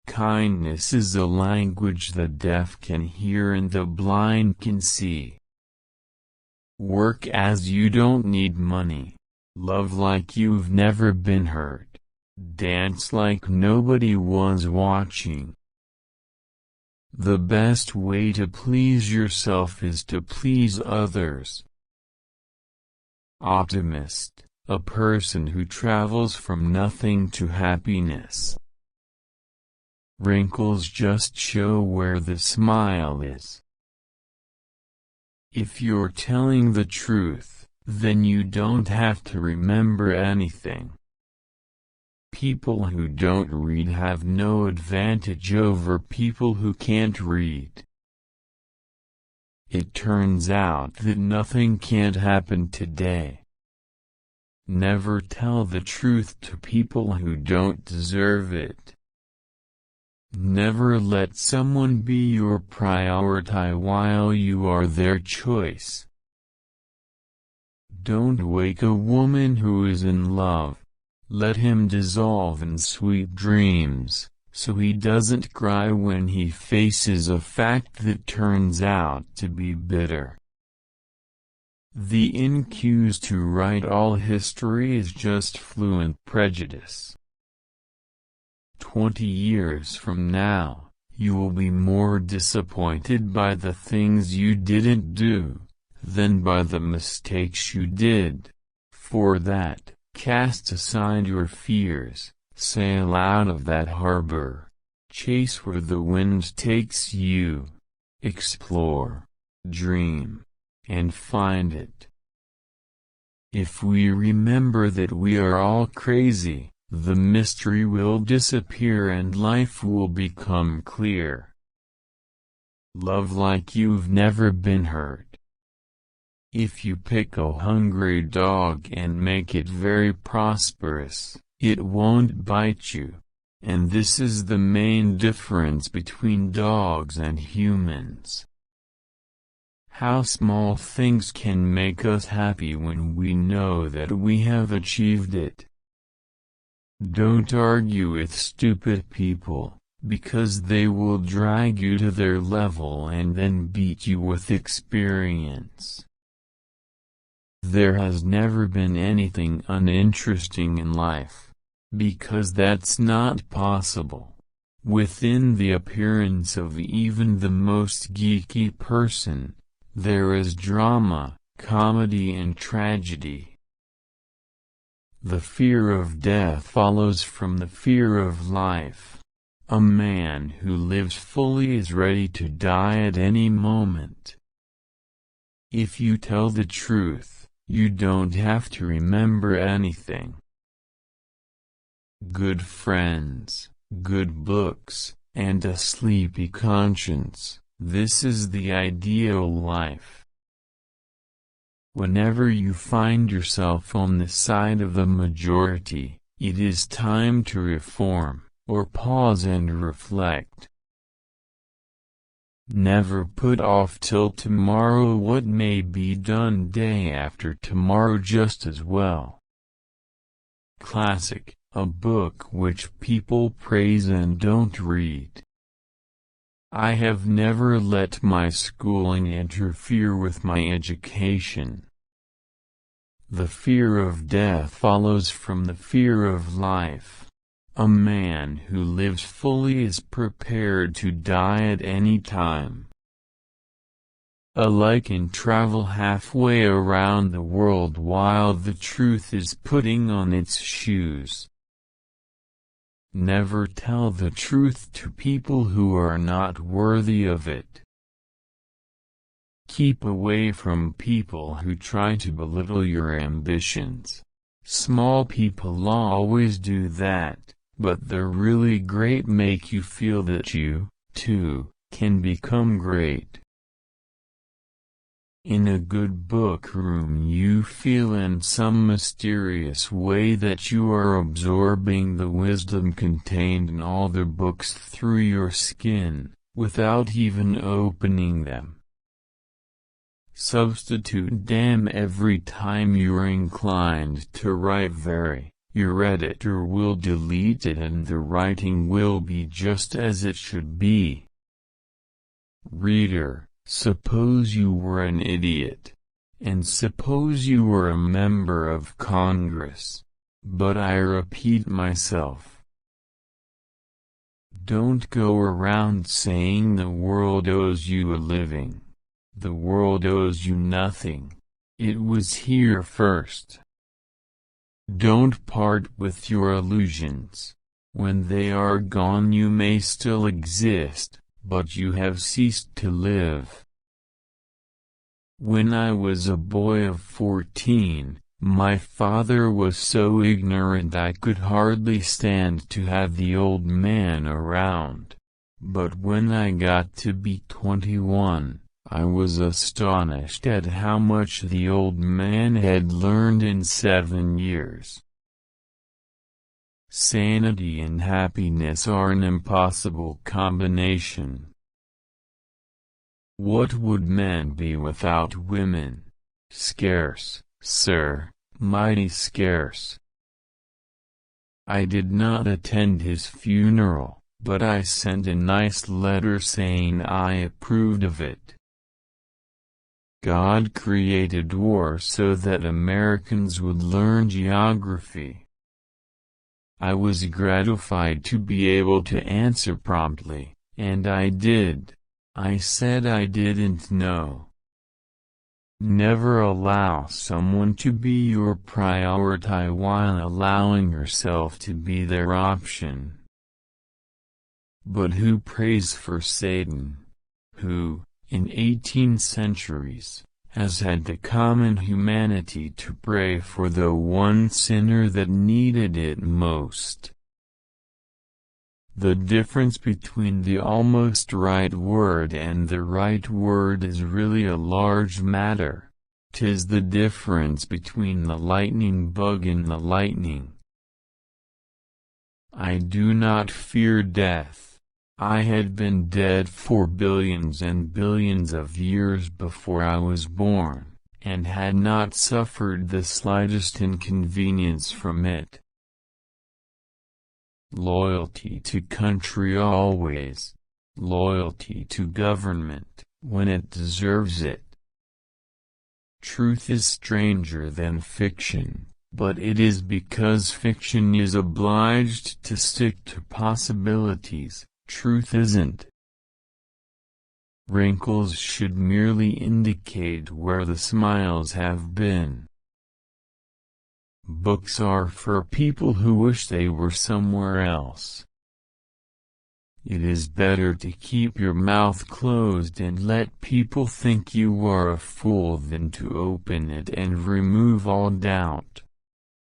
Kindness is a language the deaf can hear and the blind can see. Work as you don't need money. Love like you've never been hurt. Dance like nobody was watching. The best way to please yourself is to please others. Optimist, a person who travels from nothing to happiness. Wrinkles just show where the smile is. If you're telling the truth, then you don't have to remember anything. People who don't read have no advantage over people who can't read. It turns out that nothing can't happen today. Never tell the truth to people who don't deserve it. Never let someone be your priority while you are their choice. Don't wake a woman who is in love. Let him dissolve in sweet dreams, so he doesn't cry when he faces a fact that turns out to be bitter. The incuse to write all history is just fluent prejudice. 20 years from now, you will be more disappointed by the things you didn't do, than by the mistakes you did. For that, cast aside your fears, sail out of that harbor, chase where the wind takes you, explore, dream, and find it. If we remember that we are all crazy, the mystery will disappear and life will become clear. Love like you've never been hurt. If you pick a hungry dog and make it very prosperous, it won't bite you. And this is the main difference between dogs and humans. How small things can make us happy when we know that we have achieved it. Don't argue with stupid people, because they will drag you to their level and then beat you with experience. There has never been anything uninteresting in life, because that's not possible. Within the appearance of even the most geeky person, there is drama, comedy and tragedy. The fear of death follows from the fear of life. A man who lives fully is ready to die at any moment. If you tell the truth, you don't have to remember anything. Good friends, good books, and a sleepy conscience, this is the ideal life. Whenever you find yourself on the side of the majority, it is time to reform, or pause and reflect. Never put off till tomorrow what may be done day after tomorrow just as well. Classic, a book which people praise and don't read. I have never let my schooling interfere with my education. The fear of death follows from the fear of life. A man who lives fully is prepared to die at any time. A can travel halfway around the world while the truth is putting on its shoes. Never tell the truth to people who are not worthy of it. Keep away from people who try to belittle your ambitions. Small people always do that, but the really great make you feel that you, too, can become great. In a good book room you feel in some mysterious way that you are absorbing the wisdom contained in all the books through your skin, without even opening them. Substitute damn every time you're inclined to write very, your editor will delete it and the writing will be just as it should be. Reader, suppose you were an idiot. And suppose you were a member of Congress. But I repeat myself. Don't go around saying the world owes you a living. The world owes you nothing. It was here first. Don't part with your illusions. When they are gone you may still exist, but you have ceased to live. When I was a boy of 14, my father was so ignorant I could hardly stand to have the old man around. But when I got to be 21, I was astonished at how much the old man had learned in 7 years. Sanity and happiness are an impossible combination. What would men be without women? Scarce, sir, mighty scarce. I did not attend his funeral, but I sent a nice letter saying I approved of it. God created war so that Americans would learn geography. I was gratified to be able to answer promptly, and I did. I said I didn't know. Never allow someone to be your priority while allowing yourself to be their option. But who prays for Satan, who, in 18 centuries, has had the common humanity to pray for the one sinner that needed it most? The difference between the almost right word and the right word is really a large matter. 'Tis the difference between the lightning bug and the lightning. I do not fear death. I had been dead for billions and billions of years before I was born, and had not suffered the slightest inconvenience from it. Loyalty to country always. Loyalty to government, when it deserves it. Truth is stranger than fiction, but it is because fiction is obliged to stick to possibilities, truth isn't. Wrinkles should merely indicate where the smiles have been. Books are for people who wish they were somewhere else. It is better to keep your mouth closed and let people think you are a fool than to open it and remove all doubt.